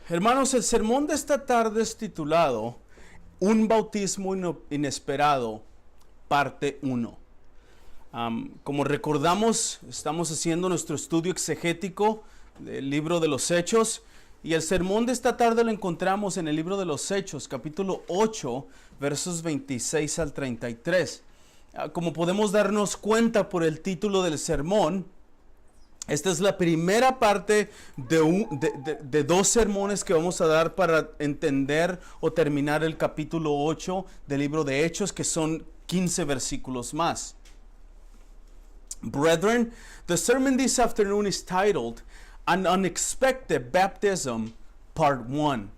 Hermanos, el sermón de esta tarde es titulado Un bautismo inesperado, parte 1. Como recordamos, estamos haciendo nuestro estudio exegético del libro de los Hechos, y el sermón de esta tarde lo encontramos en el libro de los Hechos, capítulo 8, versos 26 al 33. Como podemos darnos cuenta por el título del sermón, esta es la primera parte de dos sermones que vamos a dar para entender o terminar el capítulo 8 del libro de Hechos, que son 15 versículos más. Brethren, the sermon this afternoon is titled An Unexpected Baptism, Part 1.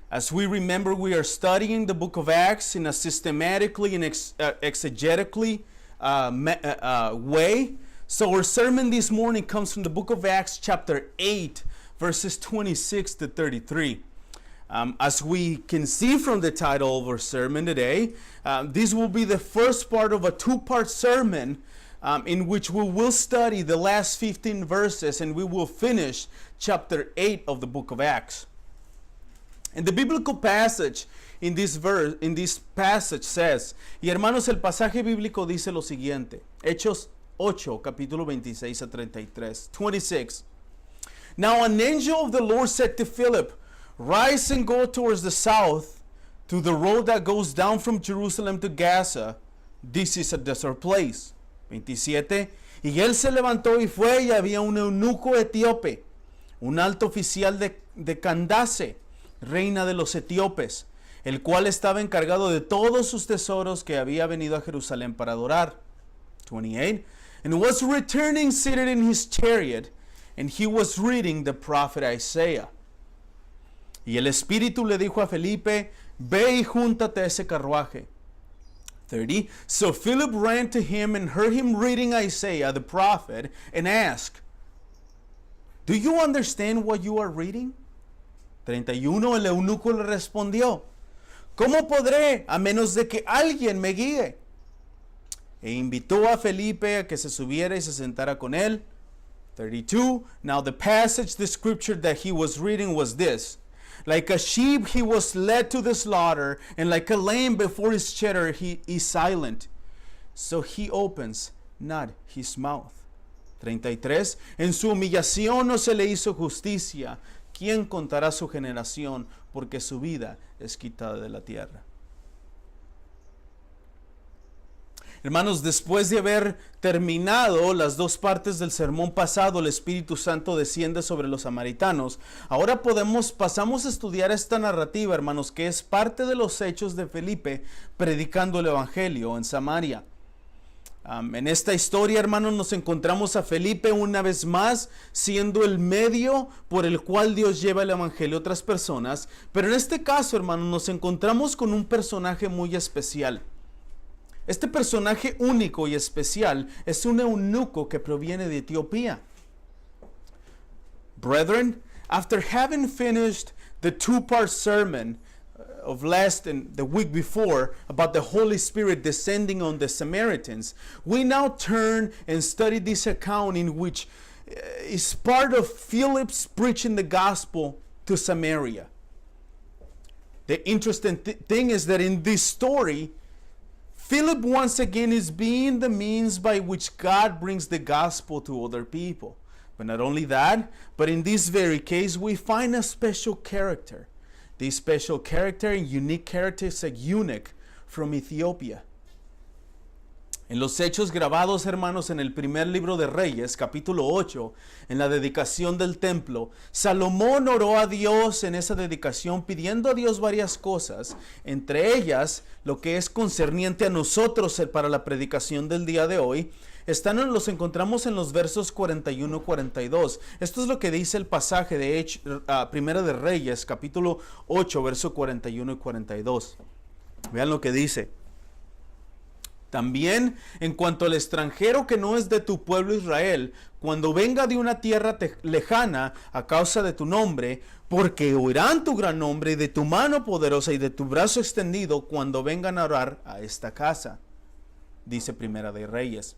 As we remember, we are studying the book of Acts in a systematically and exegetically way. So our sermon this morning comes from the book of Acts chapter 8, verses 26 to 33. As we can see from the title of our sermon today, this will be the first part of a two-part sermon in which we will study the last 15 verses and we will finish chapter 8 of the book of Acts. And the biblical passage in this passage says, y hermanos, el pasaje bíblico dice lo siguiente, Hechos 8, capítulo 26 a 33, 26. Now an angel of the Lord said to Philip, rise and go towards the south to the road that goes down from Jerusalem to Gaza. This is a desert place. 27. Y él se levantó y fue, y había un eunuco etíope, un alto oficial de Candace, reina de los etíopes, el cual estaba encargado de todos sus tesoros, que había venido a Jerusalén para adorar. 28. And was returning seated in his chariot, and he was reading the prophet Isaiah. Y el Espíritu le dijo a Felipe, ve y júntate a ese carruaje. 30. So Philip ran to him and heard him reading Isaiah the prophet, and asked, do you understand what you are reading? 31. El eunuco le respondió, ¿cómo podré a menos de que alguien me guíe? E invitó a Felipe a que se subiera y se sentara con él. 32. Now the passage, the scripture that he was reading was this. Like a sheep he was led to the slaughter, and like a lamb before his shearer he is silent. So he opens not his mouth. 33. En su humillación no se le hizo justicia. ¿Quién contará su generación? Porque su vida es quitada de la tierra. Hermanos, después de haber terminado las dos partes del sermón pasado, el Espíritu Santo desciende sobre los samaritanos. Ahora pasamos a estudiar esta narrativa, hermanos, que es parte de los hechos de Felipe predicando el Evangelio en Samaria. En esta historia, hermanos, nos encontramos a Felipe una vez más siendo el medio por el cual Dios lleva el Evangelio a otras personas. Pero en este caso, hermanos, nos encontramos con un personaje muy especial. Este personaje único y especial es un eunuco que proviene de Etiopía. Brethren, after having finished the two-part sermon of last and the week before about the Holy Spirit descending on the Samaritans, we now turn and study this account in which is part of Philip's preaching the gospel to Samaria. The interesting thing is that in this story, Philip once again is being the means by which God brings the gospel to other people. But not only that, but in this very case, we find a special character. This special character and unique character is a eunuch from Ethiopia. En los hechos grabados, hermanos, en el primer libro de Reyes, capítulo 8, en la dedicación del templo, Salomón oró a Dios en esa dedicación pidiendo a Dios varias cosas, entre ellas lo que es concerniente a nosotros para la predicación del día de hoy. Los encontramos en los versos 41-42. Esto es lo que dice el pasaje de Primera de Reyes, capítulo 8, versos 41 y 42. Vean lo que dice. También, en cuanto al extranjero que no es de tu pueblo Israel, cuando venga de una tierra lejana a causa de tu nombre, porque oirán tu gran nombre y de tu mano poderosa y de tu brazo extendido cuando vengan a orar a esta casa, dice Primera de Reyes.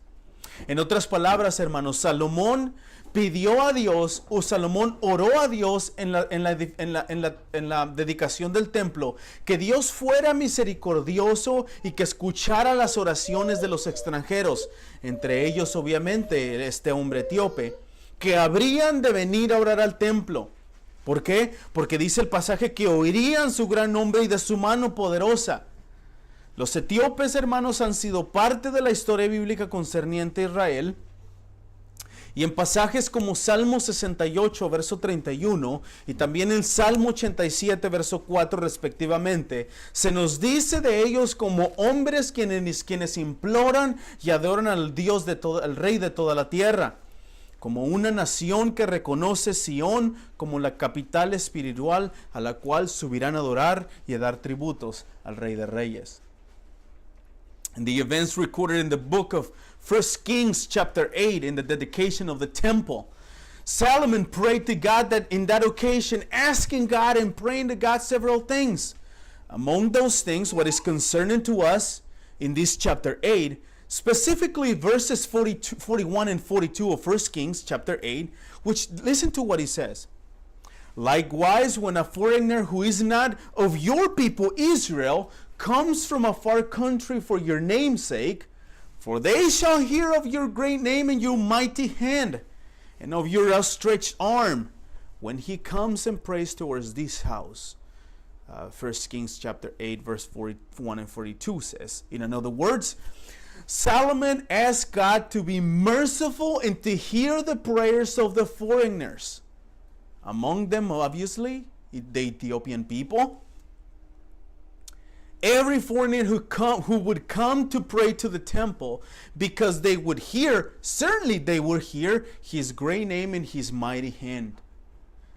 En otras palabras, hermanos, Salomón pidió a Dios, o Salomón oró a Dios en la dedicación del templo, que Dios fuera misericordioso y que escuchara las oraciones de los extranjeros, entre ellos obviamente este hombre etíope, que habrían de venir a orar al templo. ¿Por qué? Porque dice el pasaje que oirían su gran nombre y de su mano poderosa. Los etíopes, hermanos, han sido parte de la historia bíblica concerniente a Israel. Y en pasajes como Salmo 68, verso 31, y también en Salmo 87, verso 4, respectivamente, se nos dice de ellos como hombres quienes imploran y adoran al Dios al Rey de toda la tierra, como una nación que reconoce Sión como la capital espiritual a la cual subirán a adorar y a dar tributos al Rey de Reyes. And the events recorded in the book of 1 Kings chapter 8 in the dedication of the temple, Solomon prayed to God that in that occasion, asking God and praying to God several things. Among those things, what is concerning to us in this chapter 8, specifically verses 41 and 42 of 1 Kings chapter 8, which listen to what he says. Likewise, when a foreigner who is not of your people Israel comes from a far country for your name's sake, for they shall hear of your great name and your mighty hand, and of your outstretched arm, when he comes and prays towards this house. 1 Kings chapter 8, verse 41 and 42 says, in other words, Solomon asked God to be merciful and to hear the prayers of the foreigners. Among them, obviously, the Ethiopian people. Every foreigner who would come to pray to the temple, because they would hear, certainly they would hear his great name and his mighty hand.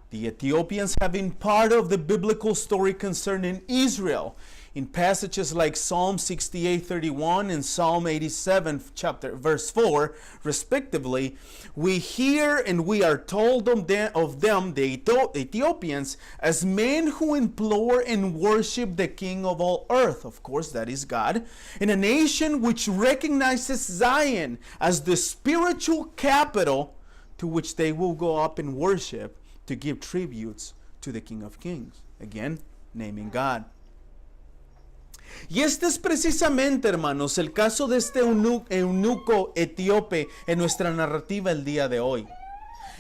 The Ethiopians have been part of the biblical story concerning Israel. In passages like Psalm 68:31 and Psalm 87 verse 4, respectively, we hear and we are told of them, the Ethiopians, as men who implore and worship the King of all earth, of course that is God, in a nation which recognizes Zion as the spiritual capital to which they will go up and worship to give tributes to the King of Kings. Again, naming God. Y este es precisamente, hermanos, el caso de este eunuco etíope en nuestra narrativa el día de hoy.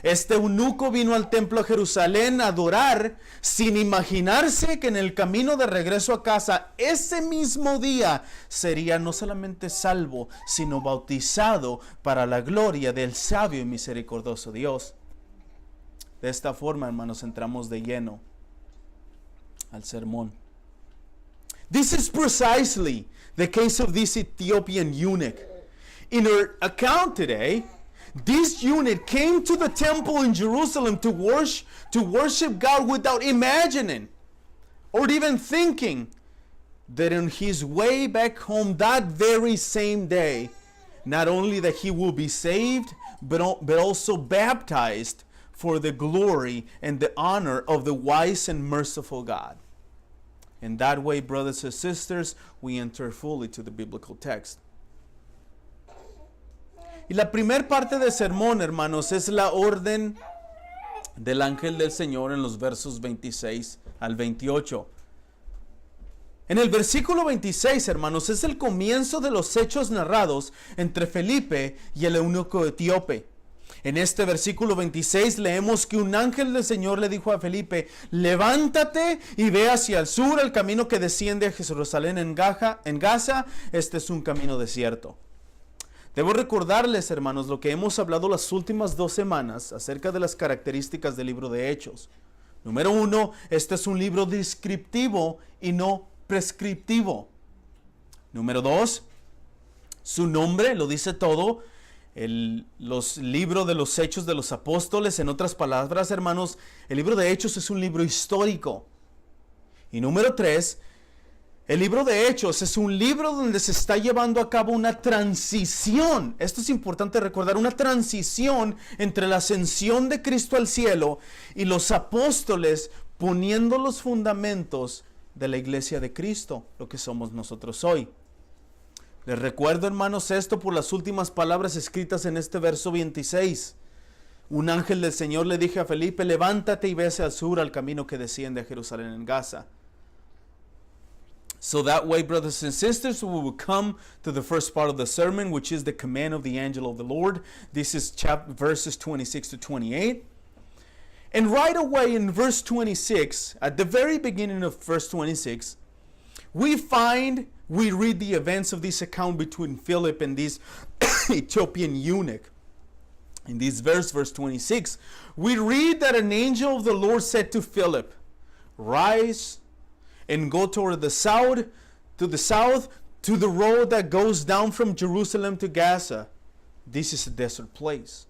Este eunuco vino al templo de Jerusalén a adorar sin imaginarse que en el camino de regreso a casa ese mismo día sería no solamente salvo, sino bautizado para la gloria del sabio y misericordioso Dios. De esta forma, hermanos, entramos de lleno al sermón. This is precisely the case of this Ethiopian eunuch. In our account today, this eunuch came to the temple in Jerusalem to worship God without imagining or even thinking that on his way back home that very same day, not only that he will be saved, but also baptized for the glory and the honor of the wise and merciful God. In that way, brothers and sisters, we enter fully to the biblical text. Y la primera parte del sermón, hermanos, es la orden del ángel del Señor en los versos 26 al 28. En el versículo 26, hermanos, es el comienzo de los hechos narrados entre Felipe y el eunuco etíope. En este versículo 26 leemos que un ángel del Señor le dijo a Felipe: levántate y ve hacia el sur, el camino que desciende a Jerusalén en Gaza, este es un camino desierto. Debo recordarles, hermanos, lo que hemos hablado las últimas 2 semanas acerca de las características del libro de Hechos. Número 1, este es un libro descriptivo y no prescriptivo. Número 2, su nombre lo dice todo. Los libros de los Hechos de los Apóstoles, en otras palabras, hermanos, el libro de Hechos es un libro histórico. Y número 3, el libro de Hechos es un libro donde se está llevando a cabo una transición. Esto es importante recordar, una transición entre la ascensión de Cristo al cielo y los apóstoles poniendo los fundamentos de la iglesia de Cristo, lo que somos nosotros hoy. Les recuerdo, hermanos, esto por las últimas palabras escritas en este verso 26. Un ángel del Señor le dije a Felipe, levántate y ve hacia el sur al camino que desciende a Jerusalén en Gaza. So that way, brothers and sisters, we will come to the first part of the sermon, which is the command of the angel of the Lord. This is verses 26 to 28. And right away in verse 26, at the very beginning of verse 26, we read the events of this account between Philip and this Ethiopian eunuch. In this verse 26, we read that an angel of the Lord said to Philip, rise and go toward the south, to the road that goes down from Jerusalem to Gaza. This is a desert place.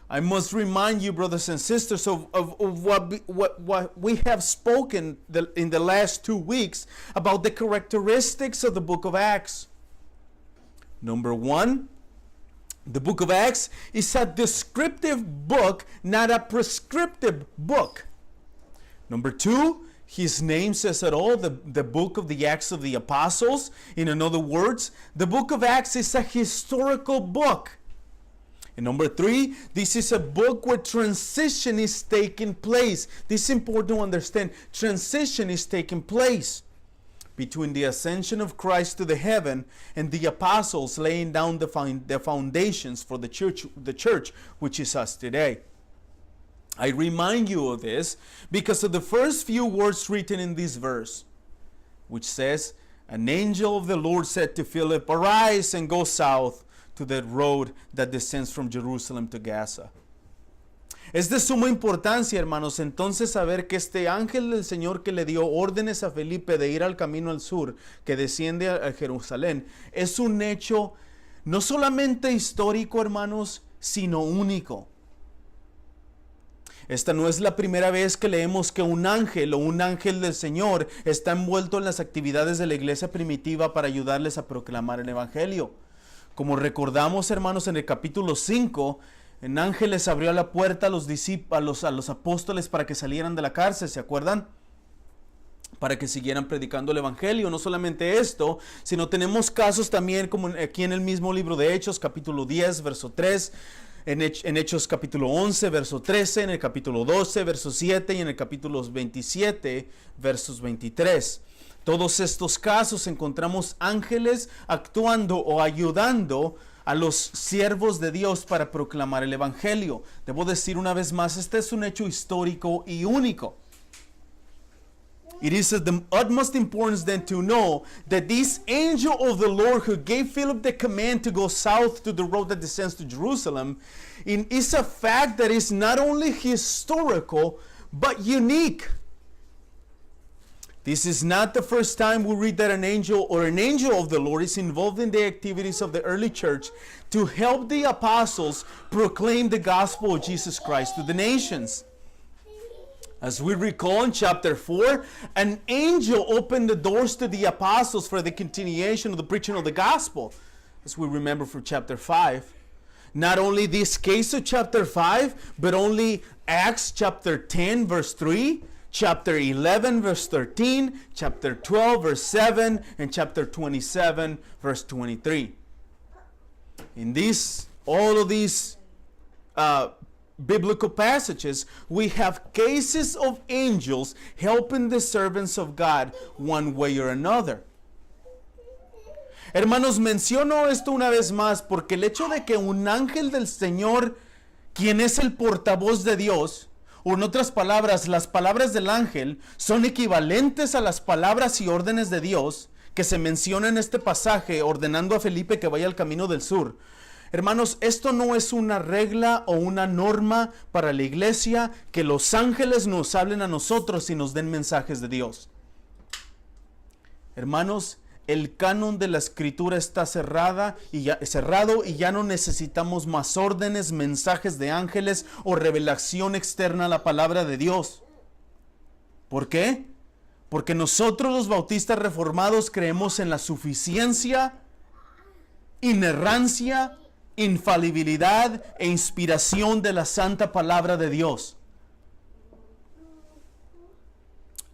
I must remind you, brothers and sisters, of what we have spoken in the last 2 weeks about the characteristics of the book of Acts. Number one, the book of Acts is a descriptive book, not a prescriptive book. Number two, his name says it all, the book of the Acts of the Apostles. In other words, the book of Acts is a historical book. And number three, this is a book where transition is taking place. This is important to understand. Transition is taking place between the ascension of Christ to the heaven and the apostles laying down the foundations for the church, which is us today. I remind you of this because of the first few words written in this verse, which says, an angel of the Lord said to Philip, arise and go south to the road that descends from Jerusalem to Gaza. Es de suma importancia, hermanos, entonces saber que este ángel del Señor que le dio órdenes a Felipe de ir al camino al sur, que desciende a Jerusalén, es un hecho no solamente histórico, hermanos, sino único. Esta no es la primera vez que leemos que un ángel o un ángel del Señor está envuelto en las actividades de la iglesia primitiva para ayudarles a proclamar el evangelio. Como recordamos, hermanos, en el capítulo 5, un ángel les abrió la puerta a los apóstoles para que salieran de la cárcel, ¿se acuerdan? Para que siguieran predicando el evangelio. No solamente esto, sino tenemos casos también como aquí en el mismo libro de Hechos, capítulo 10, verso 3, en Hechos capítulo 11, verso 13, en el capítulo 12, verso 7 y en el capítulo 27, versos 23. Todos estos casos encontramos ángeles actuando o ayudando a los siervos de Dios para proclamar el evangelio. Debo decir una vez más, este es un hecho histórico y único. It is of the utmost importance then to know that this angel of the Lord who gave Philip the command to go south to the road that descends to Jerusalem is a fact that is not only historical but unique. This is not the first time we read that an angel of the Lord is involved in the activities of the early church to help the apostles proclaim the gospel of Jesus Christ to the nations. As we recall in chapter 4, an angel opened the doors to the apostles for the continuation of the preaching of the gospel, as we remember from chapter 5. Not only this case of chapter 5, but only Acts chapter 10, verse 3, chapter 11, verse 13, chapter 12, verse 7, and chapter 27, verse 23. In all of these biblical passages, we have cases of angels helping the servants of God one way or another. Hermanos, menciono esto una vez más porque el hecho de que un ángel del Señor, quien es el portavoz de Dios, o en otras palabras, las palabras del ángel son equivalentes a las palabras y órdenes de Dios que se menciona en este pasaje ordenando a Felipe que vaya al camino del sur. Hermanos, esto no es una regla o una norma para la iglesia que los ángeles nos hablen a nosotros y nos den mensajes de Dios. Hermanos, el canon de la escritura está cerrado y ya no necesitamos más órdenes, mensajes de ángeles o revelación externa a la palabra de Dios. ¿Por qué? Porque nosotros los bautistas reformados creemos en la suficiencia, inerrancia, infalibilidad e inspiración de la santa palabra de Dios.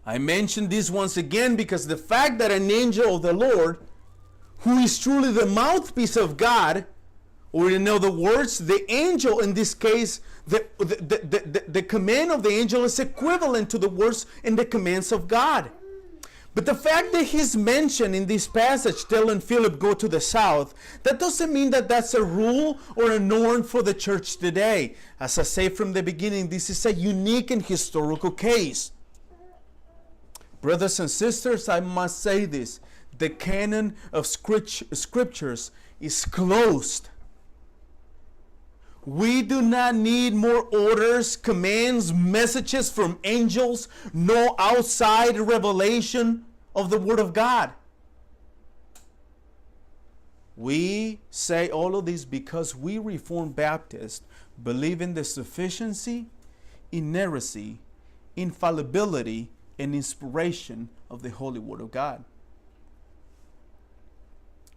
I mention this once again because the fact that an angel of the Lord who is truly the mouthpiece of God, or in other words, the angel in this case, the command of the angel is equivalent to the words and the commands of God. But the fact that he's mentioned in this passage telling Philip go to the south, that doesn't mean that that's a rule or a norm for the church today. As I say from the beginning, this is a unique and historical case. Brothers and sisters, I must say this. The canon of scriptures is closed. We do not need more orders, commands, messages from angels, no outside revelation of the Word of God. We say all of this because we Reformed Baptists believe in the sufficiency, inerrancy, infallibility, and inspiration of the Holy Word of God.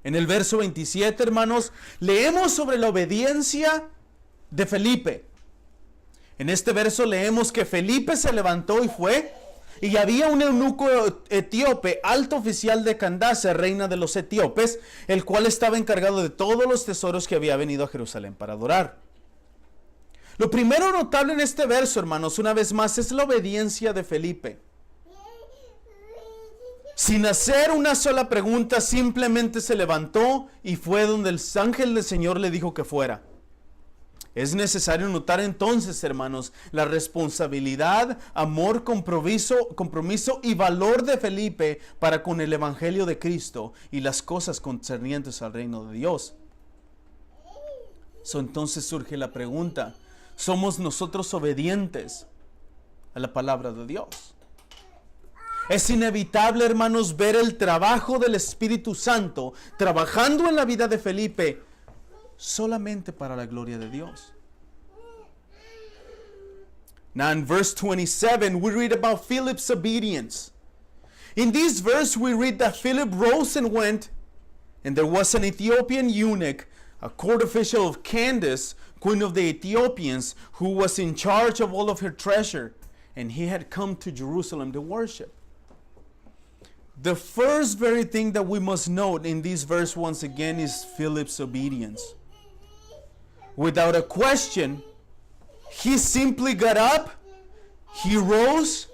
En el verso 27, hermanos, leemos sobre la obediencia de Felipe. En este verso leemos que Felipe se levantó y fue, y había un eunuco etíope, alto oficial de Candace, reina de los etíopes, el cual estaba encargado de todos los tesoros que había venido a Jerusalén para adorar. Lo primero notable en este verso, hermanos, una vez más, es la obediencia de Felipe. Sin hacer una sola pregunta, simplemente se levantó y fue donde el ángel del Señor le dijo que fuera. Es necesario notar entonces, hermanos, la responsabilidad, amor, compromiso y valor de Felipe para con el Evangelio de Cristo y las cosas concernientes al reino de Dios. Entonces surge la pregunta, ¿somos nosotros obedientes a la palabra de Dios? Es inevitable, hermanos, ver el trabajo del Espíritu Santo trabajando en la vida de Felipe solamente para la gloria de Dios. Now in verse 27 we read about Philip's obedience. In this verse we read that Philip rose and went, and there was an Ethiopian eunuch, a court official of Candace, queen of the Ethiopians, who was in charge of all of her treasure, and he had come to Jerusalem to worship. The first very thing that we must note in this verse once again is Philip's obedience. Without a question, he simply got up, he rose,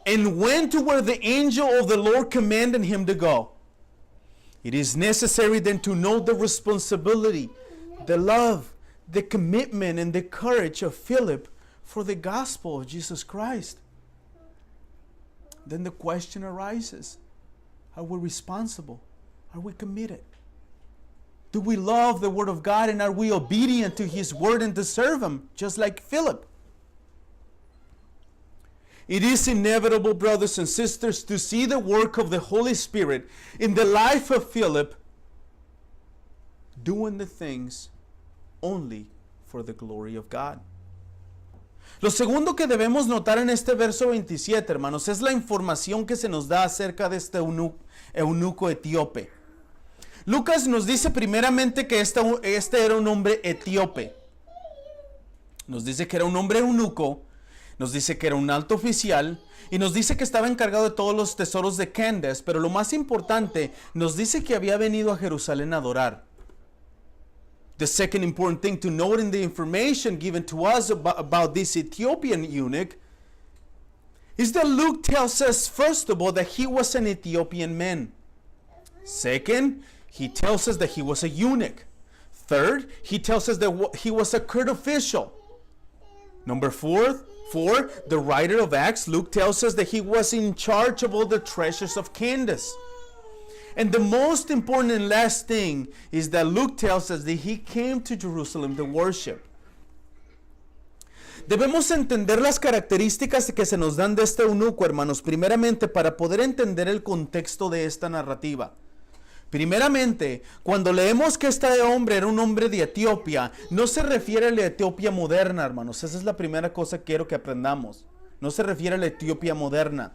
and went to where the angel of the Lord commanded him to go. It is necessary then to note the responsibility, the love, the commitment, and the courage of Philip for the gospel of Jesus Christ. Then the question arises, are we responsible? Are we committed? Do we love the Word of God, and are we obedient to His Word and to serve Him, just like Philip? It is inevitable, brothers and sisters, to see the work of the Holy Spirit in the life of Philip, doing the things only for the glory of God. Lo segundo que debemos notar en este verso 27, hermanos, es la información que se nos da acerca de este eunuco etíope. Lucas nos dice primeramente que este era un hombre etíope. Nos dice que era un hombre eunuco, nos dice que era un alto oficial y nos dice que estaba encargado de todos los tesoros de Candace, pero lo más importante, nos dice que había venido a Jerusalén a adorar. The second important thing to note in the information given to us about this Ethiopian eunuch is that Luke tells us, first of all, that he was an Ethiopian man. Second, he tells us that he was a eunuch. Third, he tells us that he was a court official. Number four, the writer of Acts, Luke, tells us that he was in charge of all the treasures of Candace. And the most important and last thing is that Luke tells us that he came to Jerusalem to worship. Debemos entender las características que se nos dan de este eunuco, hermanos, primeramente para poder entender el contexto de esta narrativa. Primeramente, cuando leemos que este hombre era un hombre de Etiopía, no se refiere a la Etiopía moderna, hermanos. Esa es la primera cosa que quiero que aprendamos. No se refiere a la Etiopía moderna.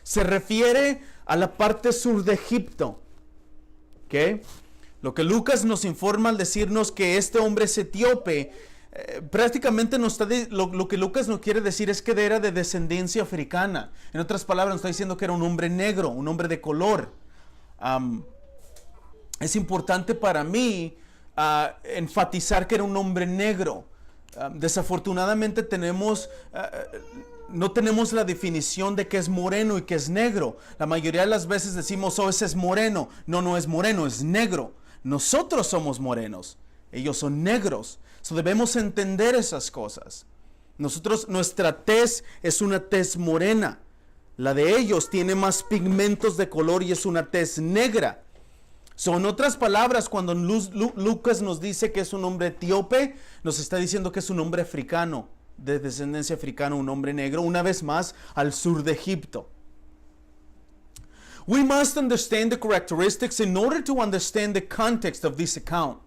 Se refiere a la parte sur de Egipto. ¿Okay? Lo que Lucas nos informa al decirnos que este hombre es etíope, prácticamente lo que Lucas nos quiere decir es que era de descendencia africana. En otras palabras, nos está diciendo que era un hombre negro, un hombre de color. es importante para mí enfatizar que era un hombre negro. Desafortunadamente no tenemos la definición de qué es moreno y qué es negro. La mayoría de las veces decimos, oh, ese es moreno. No, no es moreno, es negro. Nosotros somos morenos, ellos son negros. So debemos entender esas cosas. Nuestra tez es una tez morena. La de ellos tiene más pigmentos de color y es una tez negra. So, en otras palabras, cuando Lucas nos dice que es un hombre etíope, nos está diciendo que es un hombre africano, de descendencia africana, un hombre negro, una vez más al sur de Egipto. We must understand the characteristics in order to understand the context of this account.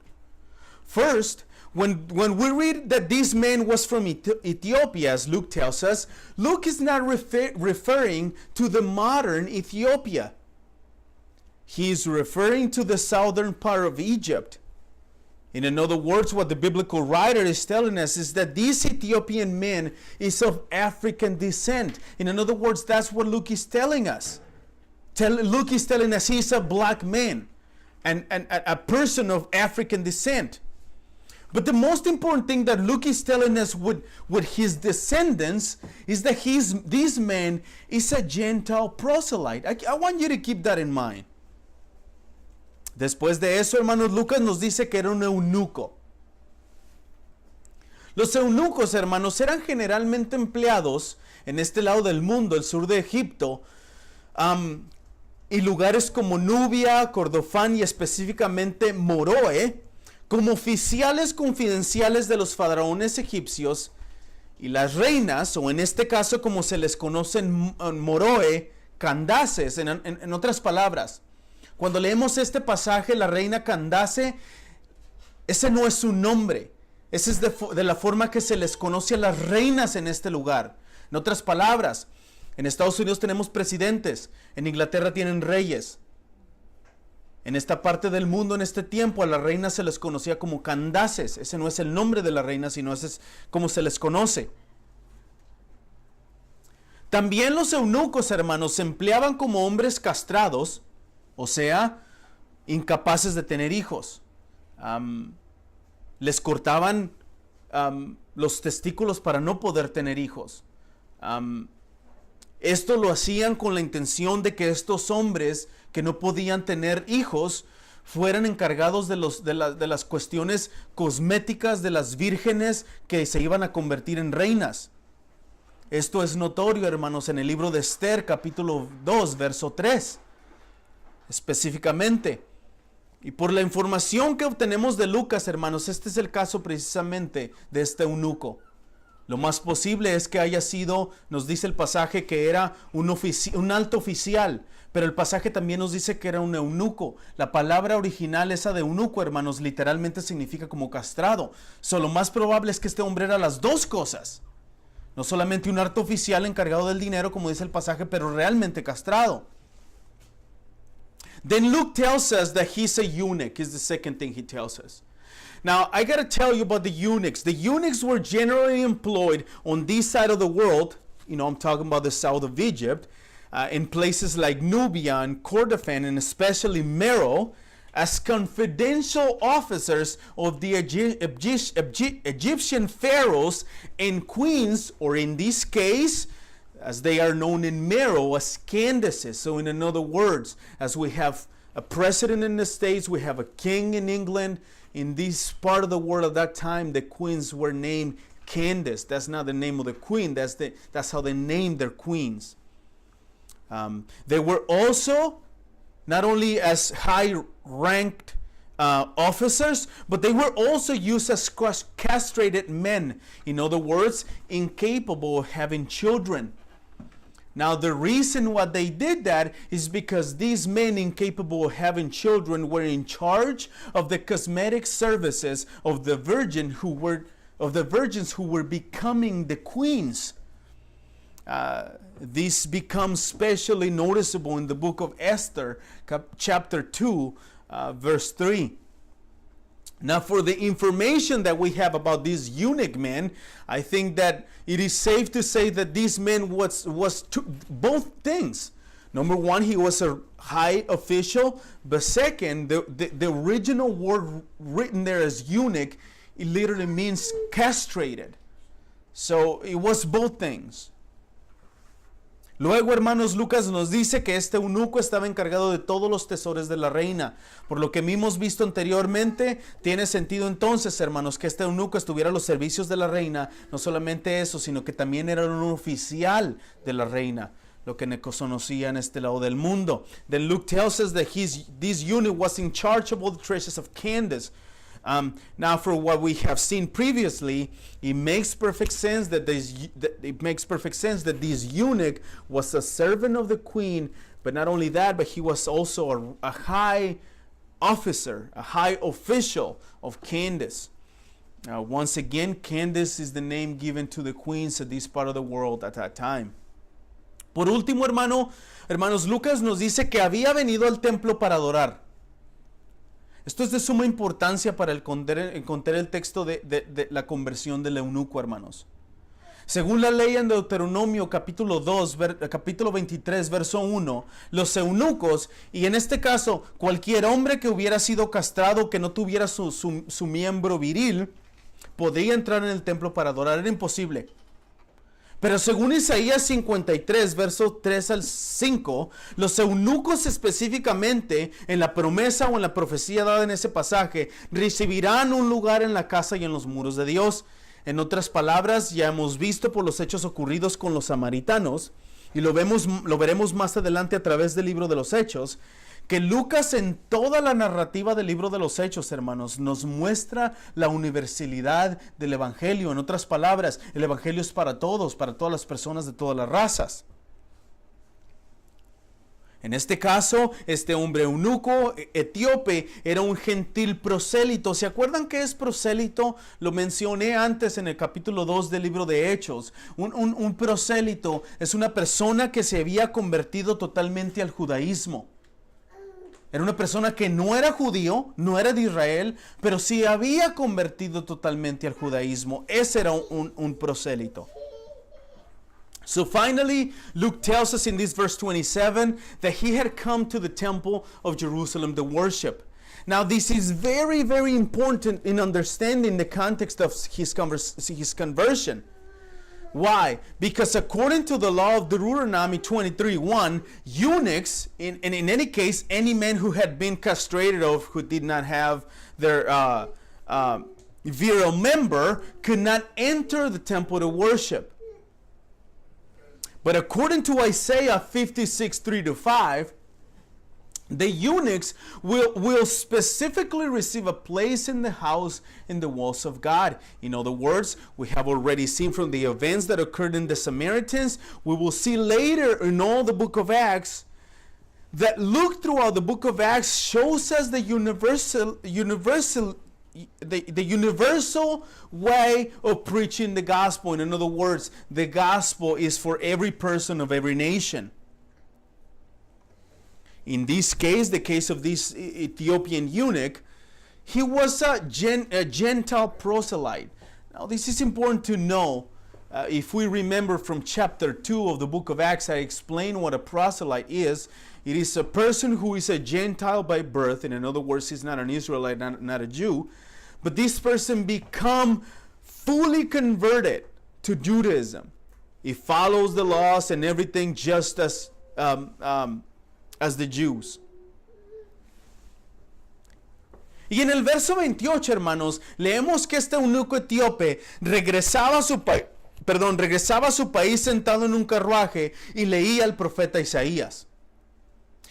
First, when we read that this man was from Ethiopia, as Luke tells us, Luke is not referring to the modern Ethiopia. He is referring to the southern part of Egypt. In other words, what the biblical writer is telling us is that this Ethiopian man is of African descent. In other words, that's what Luke is telling us. Luke is telling us he's a black man and a person of African descent. But the most important thing that Luke is telling us with his descendants is that this man is a Gentile proselyte. I want you to keep that in mind. Después de eso, hermanos, Lucas nos dice que era un eunuco. Los eunucos, hermanos, eran generalmente empleados en este lado del mundo, el sur de Egipto, y lugares como Nubia, Cordofán y específicamente Moroe, como oficiales confidenciales de los faraones egipcios y las reinas, o en este caso como se les conoce en Moroe, Candaces, en otras palabras. Cuando leemos este pasaje, la reina Candace, ese no es su nombre. Ese es de la forma que se les conoce a las reinas en este lugar. En otras palabras, en Estados Unidos tenemos presidentes, en Inglaterra tienen reyes. En esta parte del mundo, en este tiempo, a las reinas se les conocía como Candaces. Ese no es el nombre de la reina, sino ese es como se les conoce. También los eunucos, hermanos, se empleaban como hombres castrados, o sea, incapaces de tener hijos. Les cortaban los testículos para no poder tener hijos. Esto lo hacían con la intención de que estos hombres que no podían tener hijos fueran encargados de las cuestiones cosméticas de las vírgenes que se iban a convertir en reinas. Esto es notorio, hermanos, en el libro de Esther, capítulo 2, verso 3. Específicamente. Y por la información que obtenemos de Lucas, hermanos, este es el caso precisamente de este eunuco. Lo más posible es que haya sido, nos dice el pasaje, que era un alto oficial, pero el pasaje también nos dice que era un eunuco. La palabra original, esa de eunuco, hermanos, literalmente significa como castrado. Lo más probable es que este hombre era las dos cosas. No solamente un alto oficial encargado del dinero, como dice el pasaje, pero realmente castrado. Then Luke tells us that he's a eunuch, is the second thing he tells us. Now, I got to tell you about the eunuchs. The eunuchs were generally employed on this side of the world. I'm talking about the south of Egypt, in places like Nubia and Cordofan, and especially Meroe, as confidential officers of the Egyptian pharaohs and queens, or in this case, as they are known in Meroe, as Candaces. So in other words, as we have a president in the States, we have a king in England. In this part of the world at that time, the queens were named Candace. That's not the name of the queen. That's how they named their queens. They were also not only as high-ranked officers, but they were also used as castrated men. In other words, incapable of having children. Now, the reason why they did that is because these men incapable of having children were in charge of the cosmetic services of the virgins who were becoming the queens. This becomes especially noticeable in the book of Esther, chapter 2, verse 3. Now, for the information that we have about this eunuch man, I think that it is safe to say that this man was both things. Number one, he was a high official. But second, the original word written there as eunuch, it literally means castrated. So it was both things. Luego, hermanos, Lucas nos dice que este eunuco estaba encargado de todos los tesoros de la reina. Por lo que hemos visto anteriormente, tiene sentido entonces, hermanos, que este eunuco estuviera a los servicios de la reina. No solamente eso, sino que también era un oficial de la reina, lo que se conocía en este lado del mundo. Then Luke tells us that this eunuch was in charge of all the treasures of Candace. Now, for what we have seen previously, it makes perfect sense that this eunuch was a servant of the queen. But not only that, but he was also a high officer, a high official of Candace. Once again, Candace is the name given to the queens of this part of the world at that time. Por último, hermanos, Lucas nos dice que había venido al templo para adorar. Esto es de suma importancia para encontrar el texto de la conversión del eunuco, hermanos. Según la ley en Deuteronomio capítulo 23, verso 1, los eunucos, y en este caso cualquier hombre que hubiera sido castrado, que no tuviera su miembro viril, podía entrar en el templo para adorar. Era imposible. Pero según Isaías 53, versos 3 al 5, los eunucos específicamente en la promesa o en la profecía dada en ese pasaje recibirán un lugar en la casa y en los muros de Dios. En otras palabras, ya hemos visto por los hechos ocurridos con los samaritanos, y lo veremos más adelante a través del libro de los Hechos, que Lucas en toda la narrativa del libro de los Hechos, hermanos, nos muestra la universalidad del Evangelio. En otras palabras, el Evangelio es para todas las personas de todas las razas. En este caso, este hombre eunuco etíope era un gentil prosélito. ¿Se acuerdan qué es prosélito? Lo mencioné antes en el capítulo 2 del libro de Hechos. Un prosélito es una persona que se había convertido totalmente al judaísmo. Era una persona que no era judío, no era de Israel, pero sí había convertido totalmente al judaísmo. Ese era un prosélito. So finally, Luke tells us in this verse 27 that he had come to the temple of Jerusalem to worship. Now, this is very, very important in understanding the context of his conversion. Why? Because according to the law of Deuteronomy 23:1, eunuchs, in any case, any man who had been castrated or who did not have their virile member, could not enter the temple to worship. But according to Isaiah 56:3-5, the eunuchs will specifically receive a place in the house in the walls of God. In other words, we have already seen from the events that occurred in the Samaritans. We will see later in all the book of Acts that Luke throughout the book of Acts shows us the universal way of preaching the gospel. In other words, the gospel is for every person of every nation. In this case, the case of this Ethiopian eunuch, he was a Gentile proselyte. Now, this is important to know. If we remember from chapter 2 of the book of Acts, I explain what a proselyte is. It is a person who is a Gentile by birth, and in other words, he's not an Israelite, not a Jew. But this person become fully converted to Judaism. He follows the laws and everything just as the Jews. Y en el verso 28, hermanos, leemos que este eunuco etíope regresaba a su país sentado en un carruaje y leía al profeta Isaías.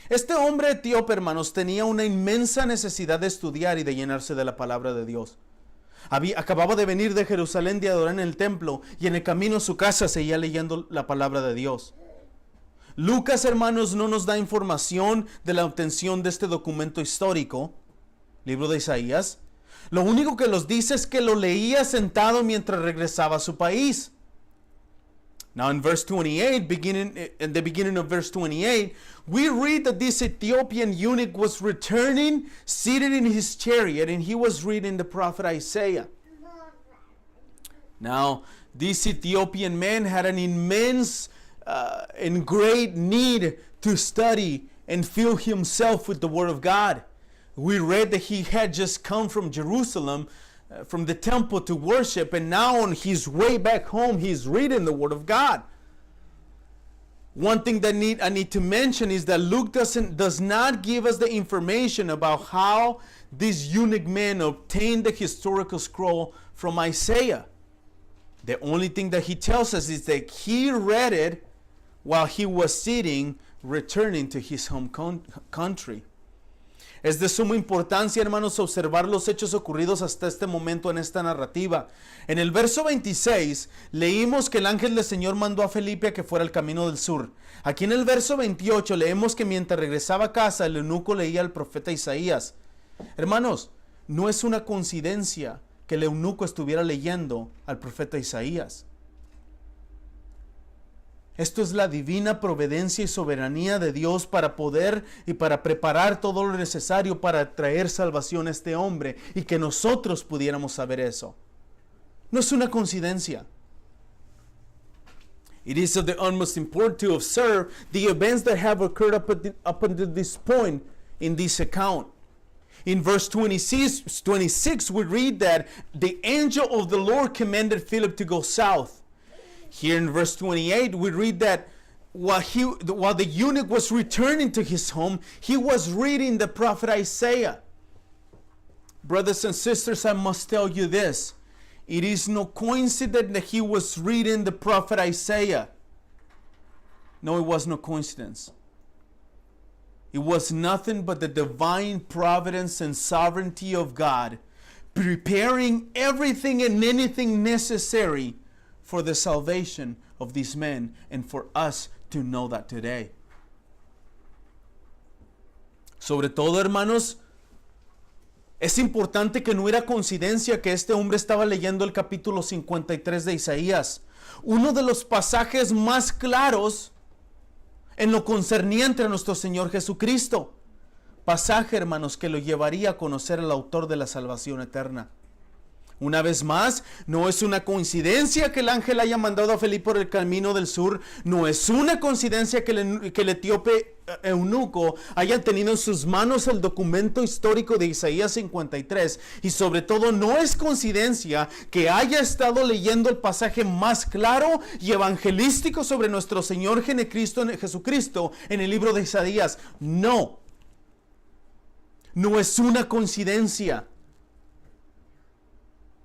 Este hombre etíope, hermanos, tenía una inmensa necesidad de estudiar y de llenarse de la palabra de Dios. Acababa de venir de Jerusalén de adorar en el templo y en el camino a su casa seguía leyendo la palabra de Dios. Lucas, hermanos, no nos da información de la obtención de este documento histórico, libro de Isaías. Lo único que nos dice es que lo leía sentado mientras regresaba a su país. Now in verse 28, in the beginning of verse 28, we read that this Ethiopian eunuch was returning, seated in his chariot, and he was reading the prophet Isaiah. Now, this Ethiopian man had an immense and great need to study and fill himself with the Word of God. We read that he had just come from Jerusalem, from the temple to worship, and now on his way back home, he's reading the Word of God. One thing that I need to mention is that Luke does not give us the information about how this eunuch man obtained the historical scroll from Isaiah. The only thing that he tells us is that he read it while he was sitting, returning to his home country. Es de suma importancia, hermanos, observar los hechos ocurridos hasta este momento en esta narrativa. En el verso 26 leímos que el ángel del Señor mandó a Felipe a que fuera al camino del sur. Aquí en el verso 28 leemos que mientras regresaba a casa, el eunuco leía al profeta Isaías. Hermanos, no es una coincidencia que el eunuco estuviera leyendo al profeta Isaías. Esto es la divina providencia y soberanía de Dios para poder y para preparar todo lo necesario para traer salvación a este hombre y que nosotros pudiéramos saber eso. No es una coincidencia. It is of the utmost importance to observe the events that have occurred up until this point in this account. In verse 26, we read that the angel of the Lord commanded Philip to go south. Here in verse 28, we read that while the eunuch was returning to his home, he was reading the prophet Isaiah. Brothers and sisters, I must tell you this. It is no coincidence that he was reading the prophet Isaiah. No, it was no coincidence. It was nothing but the divine providence and sovereignty of God, preparing everything and anything necessary for the salvation of these men, and for us to know that today. Sobre todo, hermanos, es importante que no era coincidencia que este hombre estaba leyendo el capítulo 53 de Isaías, uno de los pasajes más claros en lo concerniente a nuestro Señor Jesucristo. Pasaje, hermanos, que lo llevaría a conocer al autor de la salvación eterna. Una vez más, no es una coincidencia que el ángel haya mandado a Felipe por el camino del sur. No es una coincidencia que el etíope eunuco haya tenido en sus manos el documento histórico de Isaías 53. Y sobre todo, no es coincidencia que haya estado leyendo el pasaje más claro y evangelístico sobre nuestro Señor Jesucristo en el libro de Isaías. No. No es una coincidencia.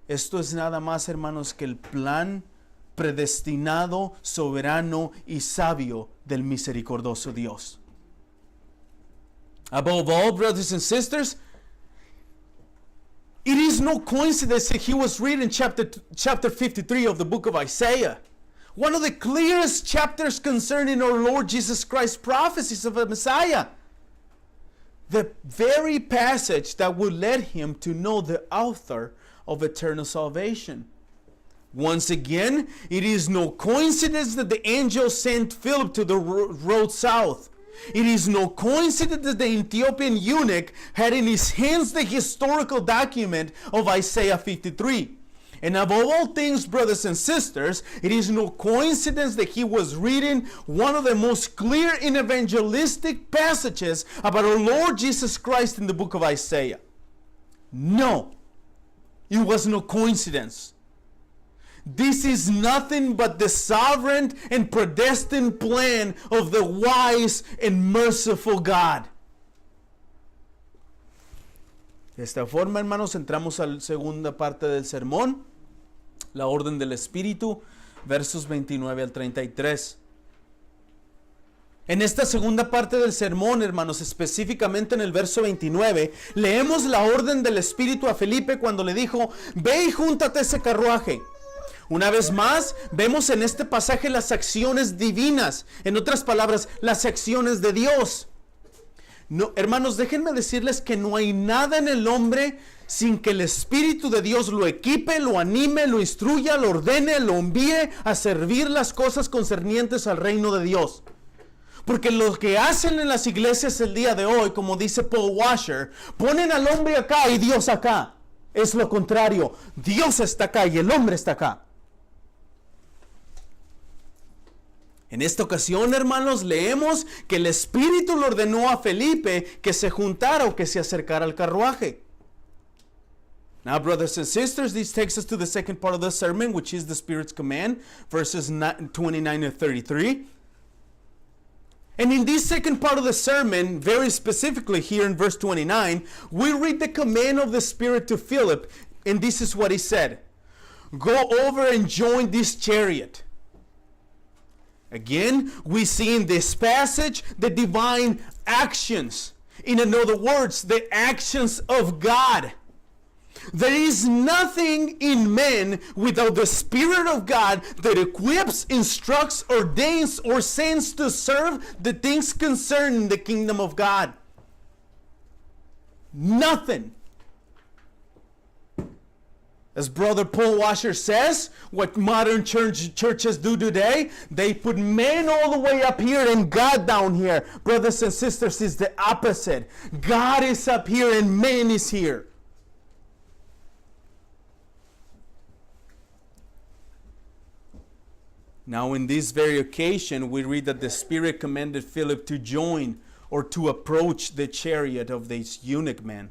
Esto es nada más, hermanos, que el plan predestinado, soberano y sabio del misericordioso Dios. Above all, brothers and sisters, it is no coincidence that he was reading chapter 53 of the book of Isaiah. One of the clearest chapters concerning our Lord Jesus Christ's prophecies of the Messiah. The very passage that would lead him to know the author of eternal salvation. Once again, it is no coincidence that the angel sent Philip to the road south. It is no coincidence that the Ethiopian eunuch had in his hands the historical document of Isaiah 53. And above all things, brothers and sisters, it is no coincidence that he was reading one of the most clear and evangelistic passages about our Lord Jesus Christ in the book of Isaiah. No. It was no coincidence. This is nothing but the sovereign and predestined plan of the wise and merciful God. De esta forma, hermanos, entramos a la segunda parte del sermón, la orden del Espíritu, versos 29 al 33. En esta segunda parte del sermón, hermanos, específicamente en el verso 29, leemos la orden del Espíritu a Felipe cuando le dijo: ve y júntate ese carruaje. Una vez más, vemos en este pasaje las acciones divinas, en otras palabras, las acciones de Dios. No, hermanos, déjenme decirles que no hay nada en el hombre sin que el Espíritu de Dios lo equipe, lo anime, lo instruya, lo ordene, lo envíe a servir las cosas concernientes al reino de Dios. Porque lo que hacen en las iglesias el día de hoy, como dice Paul Washer, ponen al hombre acá y Dios acá. Es lo contrario. Dios está acá y el hombre está acá. En esta ocasión, hermanos, leemos que el Espíritu le ordenó a Felipe que se juntara o que se acercara al carruaje. Now, brothers and sisters, this takes us to the second part of the sermon, which is the Spirit's command, verses 29 to 33. And in this second part of the sermon, very specifically here in verse 29, we read the command of the Spirit to Philip, and this is what he said. Go over and join this chariot. Again, we see in this passage the divine actions. In other words, the actions of God. There is nothing in men without the Spirit of God that equips, instructs, ordains, or sends to serve the things concerning the kingdom of God. Nothing. As Brother Paul Washer says, what modern churches do today, they put men all the way up here and God down here. Brothers and sisters, it's the opposite. God is up here and man is here. Now, in this very occasion, we read that the Spirit commanded Philip to join or to approach the chariot of this eunuch man.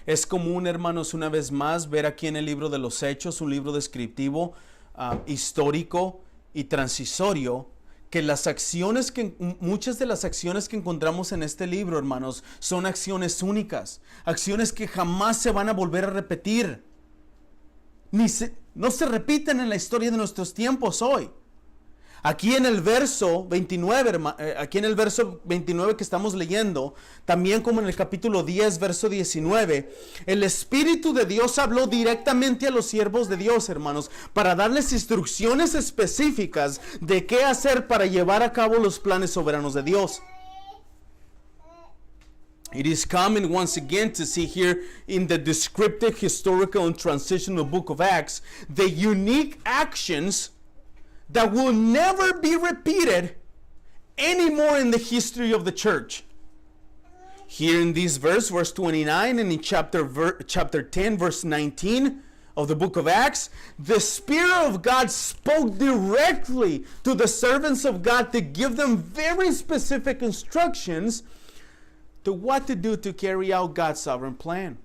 Es común, hermanos, una vez más, ver aquí en el libro de los Hechos, un libro descriptivo, histórico y transisorio, que muchas de las acciones que encontramos en este libro, hermanos, son acciones únicas, acciones que jamás se van a volver a repetir, no se repiten en la historia de nuestros tiempos hoy. Aquí en el verso 29, que estamos leyendo, también como en el capítulo 10, verso 19, el Espíritu de Dios habló directamente a los siervos de Dios, hermanos, para darles instrucciones específicas de qué hacer para llevar a cabo los planes soberanos de Dios. It is common once again to see here in the descriptive, historical, and transitional book of Acts, the unique actions that will never be repeated anymore in the history of the church. Here in this verse 29, and in chapter 10, verse 19 of the book of Acts, the Spirit of God spoke directly to the servants of God to give them very specific instructions to what to do to carry out God's sovereign plan.